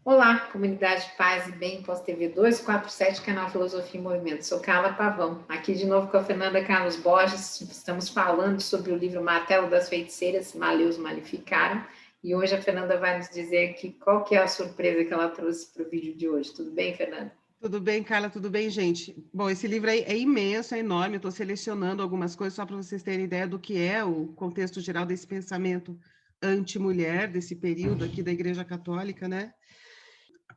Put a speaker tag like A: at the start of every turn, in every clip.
A: Olá, comunidade Paz e Bem, Pós TV 247, canal Filosofia e Movimento. Sou Carla Pavão, aqui de novo com a Fernanda Carlos Borges. Estamos falando sobre o livro Martelo das Feiticeiras, Maleus Maleficaram. E hoje a Fernanda vai nos dizer aqui qual que é a surpresa que ela trouxe para o vídeo de hoje. Tudo bem, Fernanda?
B: Tudo bem, Carla? Tudo bem, gente? Bom, esse livro aí é imenso, é enorme. Eu estou selecionando algumas coisas só para vocês terem ideia do que é o contexto geral desse pensamento anti-mulher, desse período aqui da Igreja Católica, né?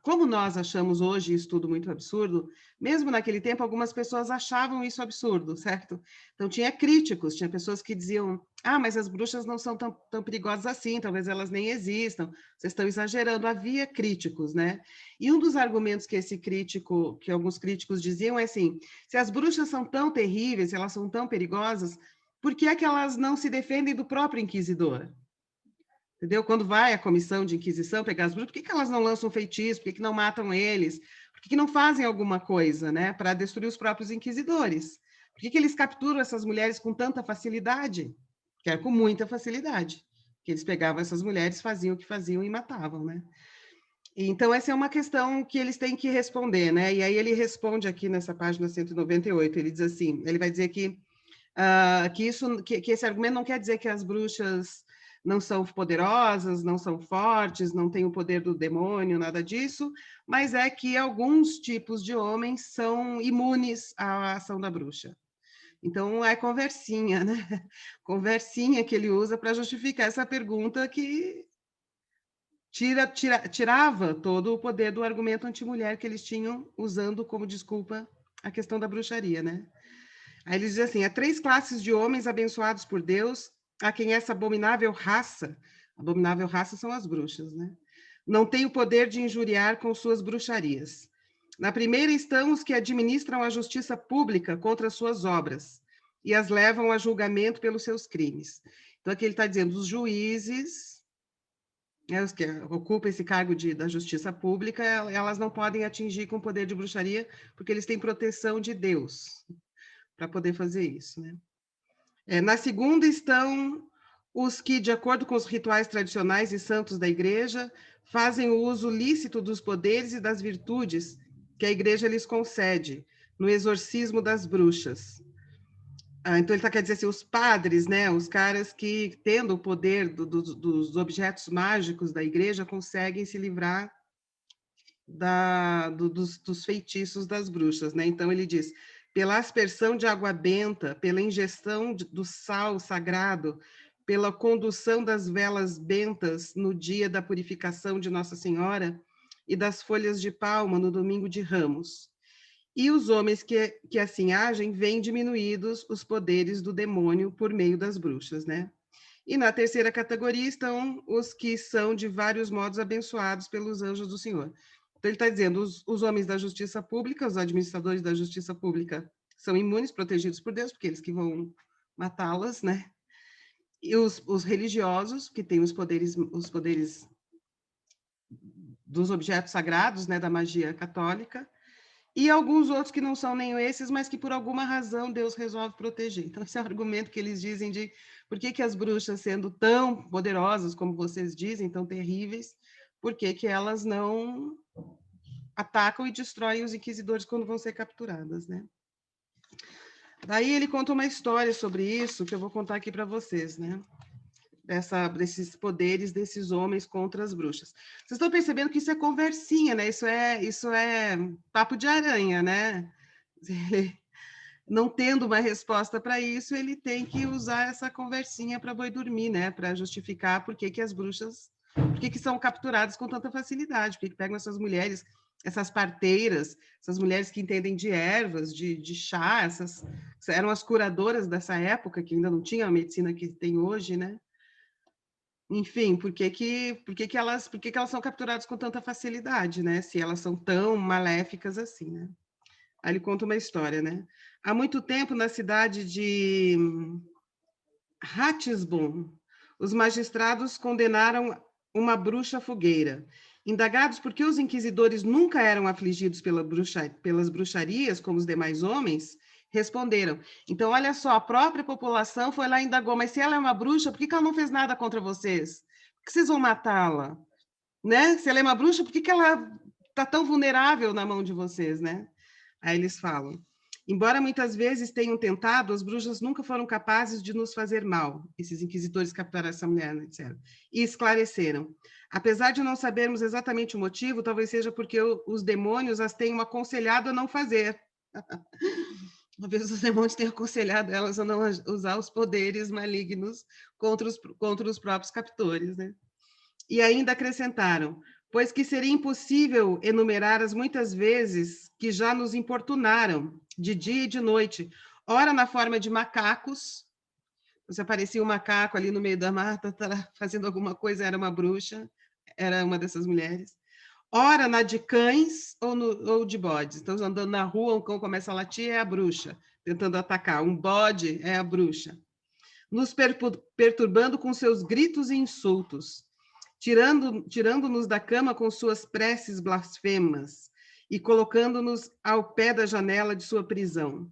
B: Como nós achamos hoje isso tudo muito absurdo, mesmo naquele tempo algumas pessoas achavam isso absurdo, certo? Então tinha críticos, tinha pessoas que diziam: ah, mas as bruxas não são tão perigosas assim, talvez elas nem existam, vocês estão exagerando. Havia críticos, né? E um dos argumentos que alguns críticos diziam é assim: se as bruxas são tão terríveis, se elas são tão perigosas, por que é que elas não se defendem do próprio inquisidor? Entendeu? Quando vai a comissão de inquisição pegar as bruxas, por que elas não lançam feitiço? Por que não matam eles? Por que não fazem alguma coisa, né, para destruir os próprios inquisidores? Por que eles capturam essas mulheres com tanta facilidade? Que é com muita facilidade. Que eles pegavam essas mulheres, faziam o que faziam e matavam, né? Então, essa é uma questão que eles têm que responder, né? E aí ele responde aqui nessa página 198, ele diz assim, ele vai dizer que esse argumento não quer dizer que as bruxas não são poderosas, não são fortes, não têm o poder do demônio, nada disso, mas é que alguns tipos de homens são imunes à ação da bruxa. Então, é conversinha, né? Conversinha que ele usa para justificar essa pergunta que tirava todo o poder do argumento anti-mulher que eles tinham, usando como desculpa a questão da bruxaria, né? Aí ele diz assim: há três classes de homens abençoados por Deus, a quem essa abominável raça são as bruxas, né? Não tem o poder de injuriar com suas bruxarias. Na primeira estão os que administram a justiça pública contra as suas obras e as levam a julgamento pelos seus crimes. Então, aqui ele está dizendo, os juízes, né, os que ocupam esse cargo da justiça pública, elas não podem atingir com o poder de bruxaria, porque eles têm proteção de Deus para poder fazer isso, né? Na segunda estão os que, de acordo com os rituais tradicionais e santos da igreja, fazem o uso lícito dos poderes e das virtudes que a igreja lhes concede no exorcismo das bruxas. Então, ele quer dizer assim, os padres, né, os caras que, tendo o poder dos objetos mágicos da igreja, conseguem se livrar dos feitiços das bruxas, né? Então, ele diz, pela aspersão de água benta, pela ingestão do sal sagrado, pela condução das velas bentas no dia da purificação de Nossa Senhora e das folhas de palma no domingo de Ramos. E os homens que assim agem veem diminuídos os poderes do demônio por meio das bruxas, né? E na terceira categoria estão os que são de vários modos abençoados pelos anjos do Senhor. Então ele está dizendo, os homens da justiça pública, os administradores da justiça pública são imunes, protegidos por Deus, porque eles que vão matá-las, né? E os religiosos, que têm os poderes dos objetos sagrados, né, da magia católica, e alguns outros que não são nem esses, mas que por alguma razão Deus resolve proteger. Então, esse é o argumento que eles dizem de por que as bruxas, sendo tão poderosas, como vocês dizem, tão terríveis, por que elas não atacam e destroem os inquisidores quando vão ser capturadas, né? Daí ele conta uma história sobre isso, que eu vou contar aqui para vocês, né? Desses poderes desses homens contra as bruxas. Vocês estão percebendo que isso é conversinha, né? Isso é papo de aranha, né? Ele, não tendo uma resposta para isso, ele tem que usar essa conversinha para boi dormir, né? Para justificar por que as bruxas, por que são capturadas com tanta facilidade, por que pegam essas mulheres, essas parteiras, essas mulheres que entendem de ervas, de chá, essas eram as curadoras dessa época, que ainda não tinha a medicina que tem hoje, né? Enfim, por que elas são capturadas com tanta facilidade, né? Se elas são tão maléficas assim, né? Aí ele conta uma história, né? Há muito tempo, na cidade de Ratisbon, os magistrados condenaram uma bruxa à fogueira. Indagados por que os inquisidores nunca eram afligidos pelas bruxarias, como os demais homens, responderam. Então, olha só, a própria população foi lá e indagou, mas se ela é uma bruxa, por que ela não fez nada contra vocês? Por que vocês vão matá-la? né? Se ela é uma bruxa, por que ela está tão vulnerável na mão de vocês, né? Aí eles falam: embora muitas vezes tenham tentado, as bruxas nunca foram capazes de nos fazer mal. Esses inquisidores capturaram essa mulher, né, disseram. E esclareceram. Apesar de não sabermos exatamente o motivo, talvez seja porque os demônios as tenham aconselhado a não fazer. Talvez os demônios tenham aconselhado elas a não usar os poderes malignos contra os próprios captores, né? E ainda acrescentaram: pois que seria impossível enumerar as muitas vezes que já nos importunaram, de dia e de noite, ora na forma de macacos, você aparecia um macaco ali no meio da mata, fazendo alguma coisa, era uma bruxa, era uma dessas mulheres, ora na de cães ou de bodes. Então, andando na rua, um cão começa a latir, é a bruxa, tentando atacar. Um bode é a bruxa. Nos perturbando com seus gritos e insultos, tirando-nos da cama com suas preces blasfemas e colocando-nos ao pé da janela de sua prisão,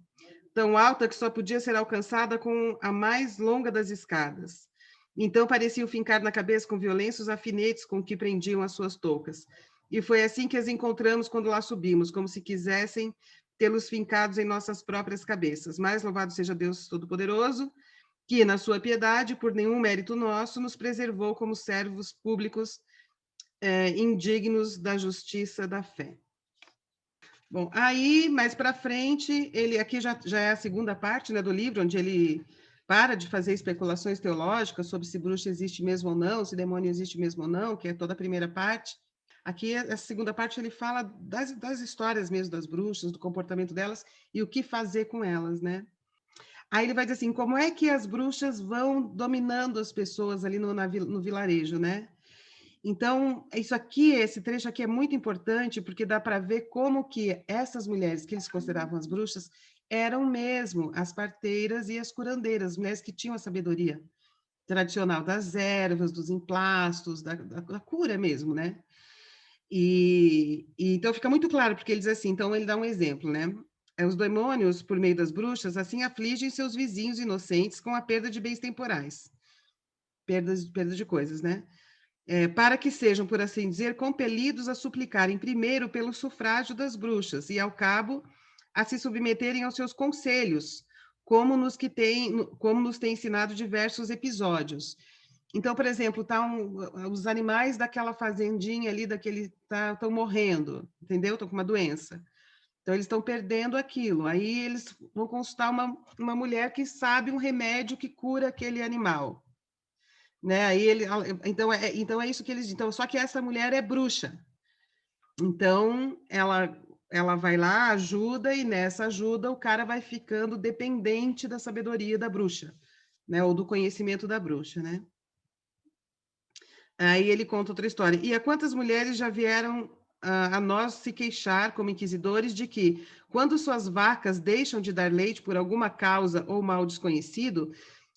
B: tão alta que só podia ser alcançada com a mais longa das escadas. Então pareciam fincar na cabeça com violência os alfinetes com que prendiam as suas toucas. E foi assim que as encontramos quando lá subimos, como se quisessem tê-los fincados em nossas próprias cabeças. Mas louvado seja Deus Todo-Poderoso, que, na sua piedade, por nenhum mérito nosso, nos preservou como servos públicos indignos da justiça da fé. Bom, aí, mais para frente, ele aqui já é a segunda parte, né, do livro, onde ele para de fazer especulações teológicas sobre se bruxa existe mesmo ou não, se demônio existe mesmo ou não, que é toda a primeira parte. Aqui, a segunda parte, ele fala das histórias mesmo das bruxas, do comportamento delas e o que fazer com elas, né? Aí ele vai dizer assim, como é que as bruxas vão dominando as pessoas ali no vilarejo, né? Então, isso aqui, esse trecho aqui é muito importante, porque dá para ver como que essas mulheres que eles consideravam as bruxas eram mesmo as parteiras e as curandeiras, mulheres que tinham a sabedoria tradicional das ervas, dos emplastos, da cura mesmo, né? E então fica muito claro, porque ele diz assim, então ele dá um exemplo, né? Os demônios, por meio das bruxas, assim afligem seus vizinhos inocentes com a perda de bens temporais, perda de coisas, né? Para que sejam, por assim dizer, compelidos a suplicarem primeiro pelo sufrágio das bruxas e, ao cabo, a se submeterem aos seus conselhos, como nos tem ensinado diversos episódios. Então, por exemplo, os animais daquela fazendinha ali, estão morrendo, entendeu? Estão com uma doença. Então, eles estão perdendo aquilo. Aí, eles vão consultar uma mulher que sabe um remédio que cura aquele animal. Né? Aí então é isso que eles dizem. Então, só que essa mulher é bruxa. Então, ela vai lá, ajuda, e nessa ajuda o cara vai ficando dependente da sabedoria da bruxa, né? Ou do conhecimento da bruxa, né? Aí ele conta outra história. E a quantas mulheres já vieram a nós se queixar, como inquisidores, de que, quando suas vacas deixam de dar leite por alguma causa ou mal desconhecido,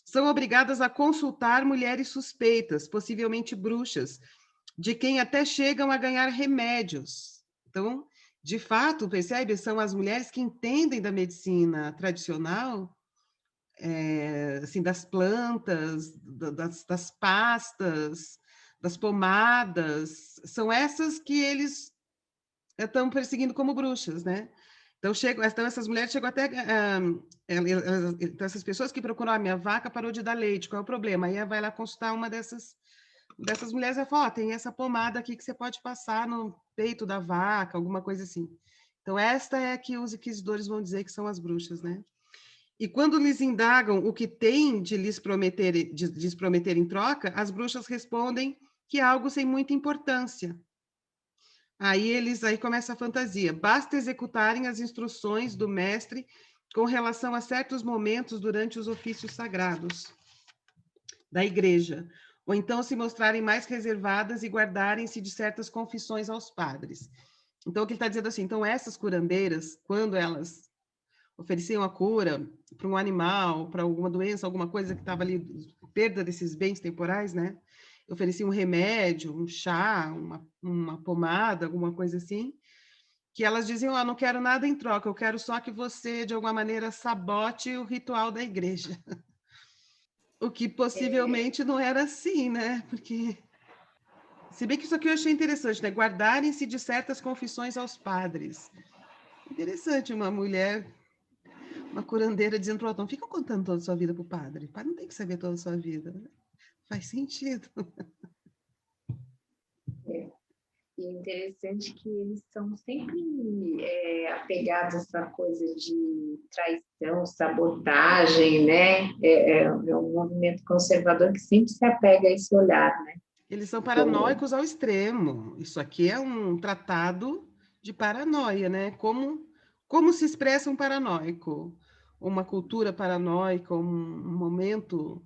B: são obrigadas a consultar mulheres suspeitas, possivelmente bruxas, de quem até chegam a ganhar remédios. Então, de fato, percebe? São as mulheres que entendem da medicina tradicional, assim, das plantas, das pastas, das pomadas, são essas que eles estão perseguindo como bruxas, né? Então essas mulheres chegam até. Então, essas pessoas que procuram, a minha vaca parou de dar leite, qual é o problema? Aí vai lá consultar uma dessas mulheres e fala: tem essa pomada aqui que você pode passar no peito da vaca, alguma coisa assim. Então, esta é a que os inquisidores vão dizer que são as bruxas, né? E quando lhes indagam o que tem de lhes prometer em troca, as bruxas respondem que é algo sem muita importância. Aí começa a fantasia. Basta executarem as instruções do mestre com relação a certos momentos durante os ofícios sagrados da igreja, ou então se mostrarem mais reservadas e guardarem-se de certas confissões aos padres. Então, o que ele está dizendo assim, então essas curandeiras, quando elas ofereciam a cura para um animal, para alguma doença, alguma coisa que estava ali, perda desses bens temporais, né? Ofereciam um remédio, um chá, uma pomada, alguma coisa assim, que elas diziam, não quero nada em troca, eu quero só que você, de alguma maneira, sabote o ritual da igreja. O que possivelmente não era assim, né? Porque Se bem que isso aqui eu achei interessante, né? Guardarem-se de certas confissões aos padres. Interessante uma mulher, uma curandeira, dizendo para o Otton, fica contando toda a sua vida para o padre. O padre não tem que saber toda a sua vida. Faz sentido.
A: É. E é interessante que eles são sempre apegados a essa coisa de traição, sabotagem, né? É um movimento conservador que sempre se apega a esse olhar, né?
B: Eles são paranoicos ao extremo. Isso aqui é um tratado de paranoia, né? Como se expressa um paranoico? Uma cultura paranoica, um momento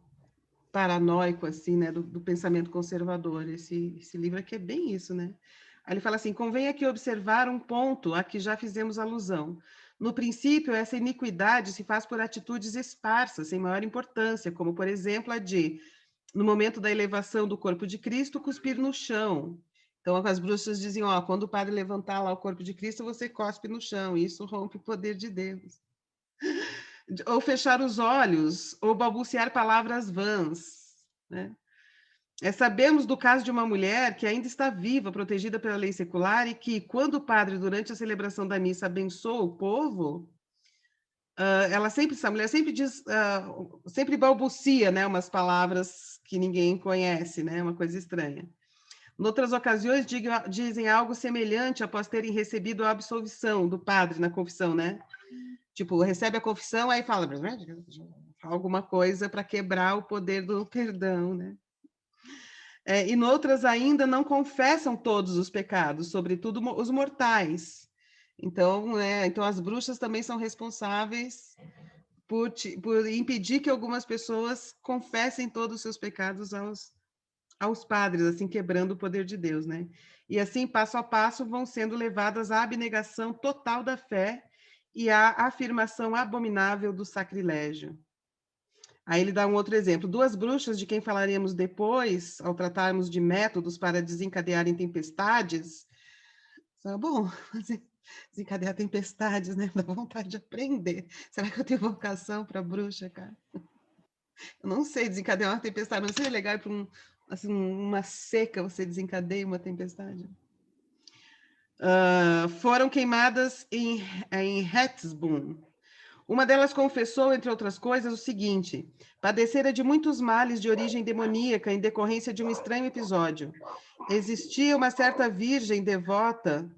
B: paranoico, assim, né? Do pensamento conservador. Esse livro aqui é bem isso, né? Aí ele fala assim, convém aqui observar um ponto a que já fizemos alusão. No princípio, essa iniquidade se faz por atitudes esparsas, sem maior importância, como, por exemplo, a de no momento da elevação do corpo de Cristo, cuspir no chão. Então, as bruxas diziam, ó, quando o padre levantar lá o corpo de Cristo, você cospe no chão, e isso rompe o poder de Deus. Ou fechar os olhos, ou balbuciar palavras vãs, né? Sabemos do caso de uma mulher que ainda está viva, protegida pela lei secular, e que, quando o padre, durante a celebração da missa, abençoa o povo, essa mulher sempre diz, sempre balbucia, né, umas palavras que ninguém conhece, né, uma coisa estranha. Em outras ocasiões, dizem algo semelhante após terem recebido a absolvição do padre na confissão, né? Tipo, recebe a confissão, aí fala alguma coisa para quebrar o poder do perdão, né? E noutras ainda não confessam todos os pecados, sobretudo os mortais. Então, então as bruxas também são responsáveis por impedir que algumas pessoas confessem todos os seus pecados aos padres, assim, quebrando o poder de Deus, né? E assim, passo a passo, vão sendo levadas à abnegação total da fé e à afirmação abominável do sacrilégio. Aí ele dá um outro exemplo. Duas bruxas, de quem falaremos depois, ao tratarmos de métodos para desencadearem tempestades. Bom, desencadear tempestades, né? Dá vontade de aprender. Será que eu tenho vocação para bruxa, cara? Eu não sei desencadear uma tempestade, mas seria legal para assim, uma seca, você desencadeia uma tempestade. Foram queimadas em Hetsboom. Uma delas confessou, entre outras coisas, o seguinte: padecera de muitos males de origem demoníaca em decorrência de um estranho episódio. Existia uma certa virgem devota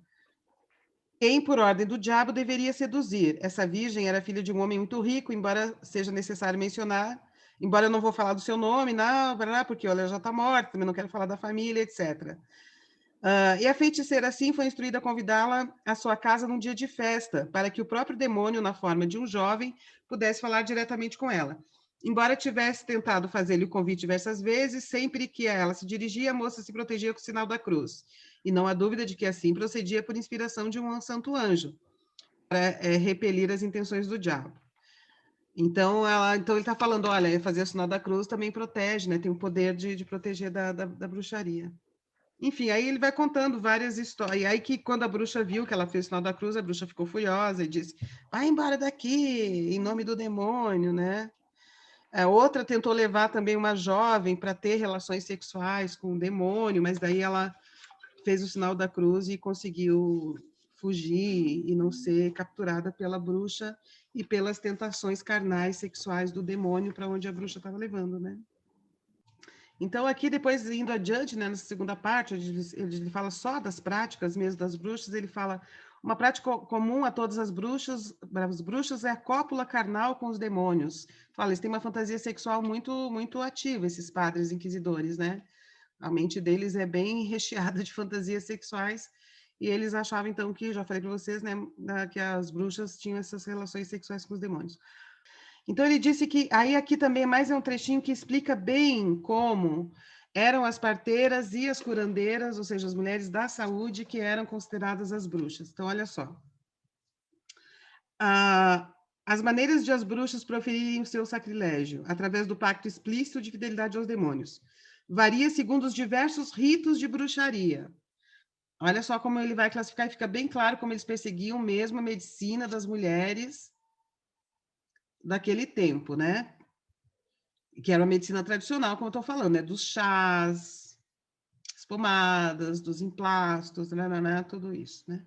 B: quem, por ordem do diabo, deveria seduzir. Essa virgem era filha de um homem muito rico, embora seja necessário mencionar, embora eu não vou falar do seu nome, não, porque ela já está morta, também não quero falar da família, etc. E a feiticeira, assim, foi instruída a convidá-la à sua casa num dia de festa, para que o próprio demônio, na forma de um jovem, pudesse falar diretamente com ela. Embora tivesse tentado fazer-lhe o convite diversas vezes, sempre que a ela se dirigia, a moça se protegia com o sinal da cruz. E não há dúvida de que assim procedia por inspiração de um santo anjo, para repelir as intenções do diabo. Então, ele está falando, olha, fazer o sinal da cruz também protege, né? Tem o poder de proteger da bruxaria. Enfim, aí ele vai contando várias histórias. E aí que quando a bruxa viu que ela fez o sinal da cruz, a bruxa ficou furiosa e disse, vai embora daqui, em nome do demônio, né? A outra tentou levar também uma jovem para ter relações sexuais com o demônio, mas daí ela fez o sinal da cruz e conseguiu fugir e não ser capturada pela bruxa e pelas tentações carnais sexuais do demônio para onde a bruxa estava levando, né? Então, aqui, depois, indo adiante, né, na segunda parte, ele fala só das práticas mesmo das bruxas, ele fala, uma prática comum a todas as bruxas é a cópula carnal com os demônios. Fala, eles têm uma fantasia sexual muito, muito ativa, esses padres inquisidores, né? A mente deles é bem recheada de fantasias sexuais, e eles achavam, então, que, já falei para vocês, né, que as bruxas tinham essas relações sexuais com os demônios. Então, ele disse que, aí aqui também mais um trechinho que explica bem como eram as parteiras e as curandeiras, ou seja, as mulheres da saúde, que eram consideradas as bruxas. Então, olha só. As maneiras de as bruxas proferirem o seu sacrilégio, através do pacto explícito de fidelidade aos demônios, varia segundo os diversos ritos de bruxaria. Olha só como ele vai classificar, e fica bem claro como eles perseguiam mesmo a medicina das mulheres daquele tempo, né? Que era a medicina tradicional, como eu estou falando, né? Dos chás, pomadas, dos emplastos, tudo isso, né?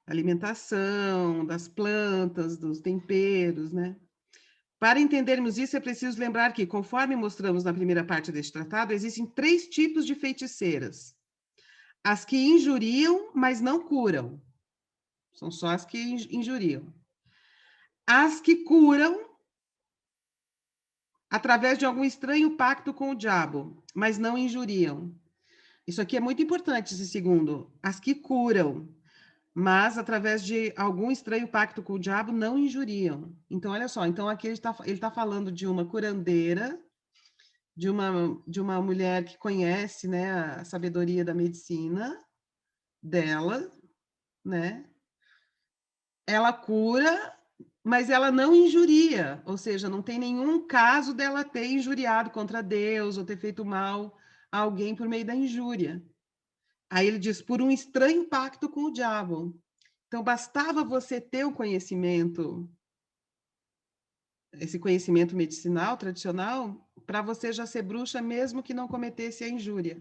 B: Alimentação, das plantas, dos temperos, né? Para entendermos isso, é preciso lembrar que, conforme mostramos na primeira parte deste tratado, existem 3 tipos de feiticeiras. As que injuriam, mas não curam. São só as que injuriam. As que curam através de algum estranho pacto com o diabo, mas não injuriam. Isso aqui é muito importante, esse segundo. As que curam, mas através de algum estranho pacto com o diabo, não injuriam. Então, olha só, então aqui ele tá falando de uma curandeira, de uma mulher que conhece, né, a sabedoria da medicina dela, né? Ela cura, mas ela não injuria, ou seja, não tem nenhum caso dela ter injuriado contra Deus ou ter feito mal a alguém por meio da injúria. Aí ele diz, por um estranho pacto com o diabo. Então, bastava você ter o conhecimento, esse conhecimento medicinal, tradicional, para você já ser bruxa, mesmo que não cometesse a injúria.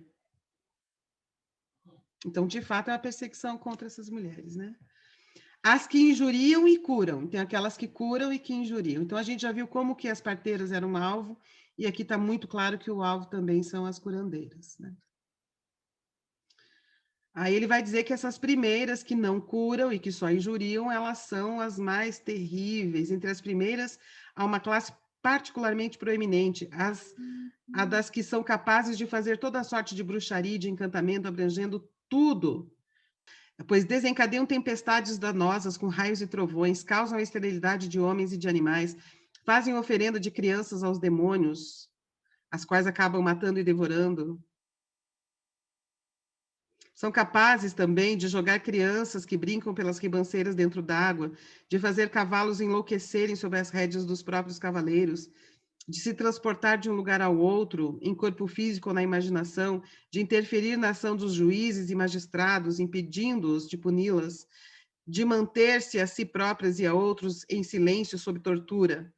B: Então, de fato, é uma perseguição contra essas mulheres, né? As que injuriam e curam. Tem aquelas que curam e que injuriam. Então, a gente já viu como que as parteiras eram um alvo, e aqui está muito claro que o alvo também são as curandeiras, né? Aí ele vai dizer que essas primeiras que não curam e que só injuriam, elas são as mais terríveis. Entre as primeiras, há uma classe particularmente proeminente, a das que são capazes de fazer toda sorte de bruxaria e de encantamento, abrangendo tudo, pois desencadeiam tempestades danosas com raios e trovões, causam a esterilidade de homens e de animais, fazem oferenda de crianças aos demônios, as quais acabam matando e devorando. São capazes também de jogar crianças que brincam pelas ribanceiras dentro d'água, de fazer cavalos enlouquecerem sob as rédeas dos próprios cavaleiros, de se transportar de um lugar ao outro, em corpo físico ou na imaginação, de interferir na ação dos juízes e magistrados, impedindo-os de puni-las, de manter-se a si próprias e a outros em silêncio sob tortura.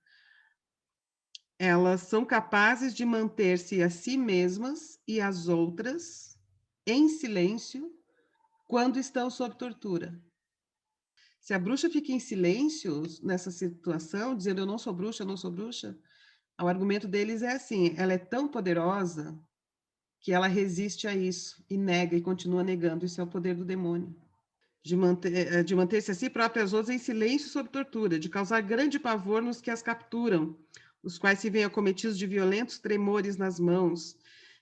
B: Elas são capazes de manter-se a si mesmas e as outras em silêncio quando estão sob tortura. Se a bruxa fica em silêncio nessa situação, dizendo eu não sou bruxa, o argumento deles é assim, ela é tão poderosa que ela resiste a isso e nega e continua negando. Isso é o poder do demônio. De manter-se a si própria e as outras em silêncio sob tortura, de causar grande pavor nos que as capturam, os quais se veem acometidos de violentos tremores nas mãos,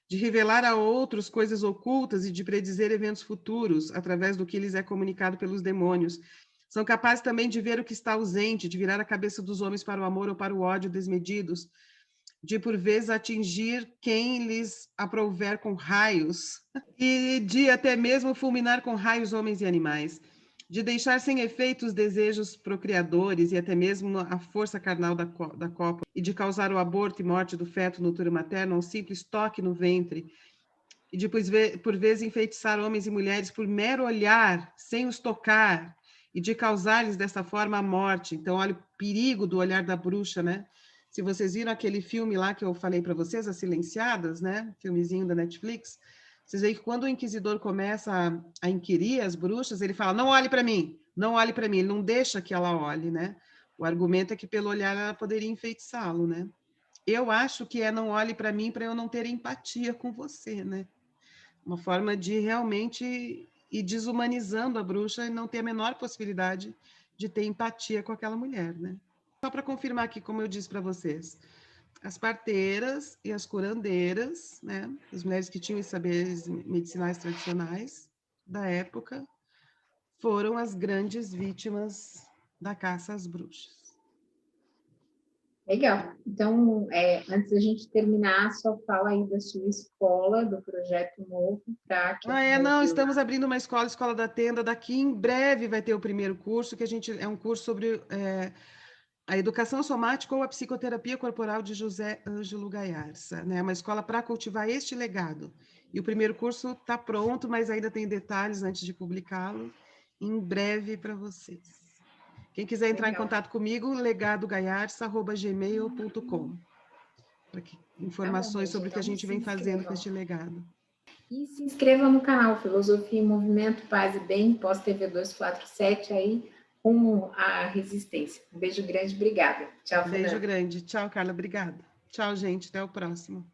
B: de revelar a outros coisas ocultas e de predizer eventos futuros, através do que lhes é comunicado pelos demônios. São capazes também de ver o que está ausente, de virar a cabeça dos homens para o amor ou para o ódio desmedidos, de por vezes atingir quem lhes aprouver com raios, e de até mesmo fulminar com raios homens e animais, de deixar sem efeito os desejos procriadores e até mesmo a força carnal da cópula, e de causar o aborto e morte do feto no útero materno, um simples toque no ventre, e de por vezes enfeitiçar homens e mulheres por mero olhar, sem os tocar, e de causar-lhes dessa forma a morte. Então, olha o perigo do olhar da bruxa, né? Se vocês viram aquele filme lá que eu falei para vocês, As Silenciadas, né? Filmezinho da Netflix, vocês veem que quando o inquisidor começa a inquirir as bruxas, ele fala, não olhe para mim, não olhe para mim, ele não deixa que ela olhe, né? O argumento é que pelo olhar ela poderia enfeitiçá-lo, né? Eu acho que é não olhe para mim para eu não ter empatia com você, né? Uma forma de realmente ir desumanizando a bruxa e não ter a menor possibilidade de ter empatia com aquela mulher, né? Só para confirmar aqui, como eu disse para vocês, as parteiras e as curandeiras, né? As mulheres que tinham os saberes medicinais tradicionais da época, foram as grandes vítimas da caça às bruxas.
A: Legal. Então, antes da gente terminar, só fala aí da sua escola, do projeto novo, para que
B: não, estamos abrindo uma escola, Escola da Tenda, daqui em breve vai ter o primeiro curso, que é um curso sobre a educação somática ou a psicoterapia corporal de José Ângelo Gaiarsa, né? Uma escola para cultivar este legado. E o primeiro curso está pronto, mas ainda tem detalhes antes de publicá-lo, em breve para vocês. Quem quiser entrar em contato comigo, legadogaiarsa@gmail.com, para informações sobre o que a gente vem fazendo com este legado.
A: E se inscreva no canal Filosofia em Movimento, Paz e Bem, pós-TV 247, aí, rumo à resistência. Um beijo grande, obrigada. Tchau,
B: Beijo
A: Fernanda.
B: grande. Tchau, Carla. Obrigada. Tchau, gente. Até o próximo.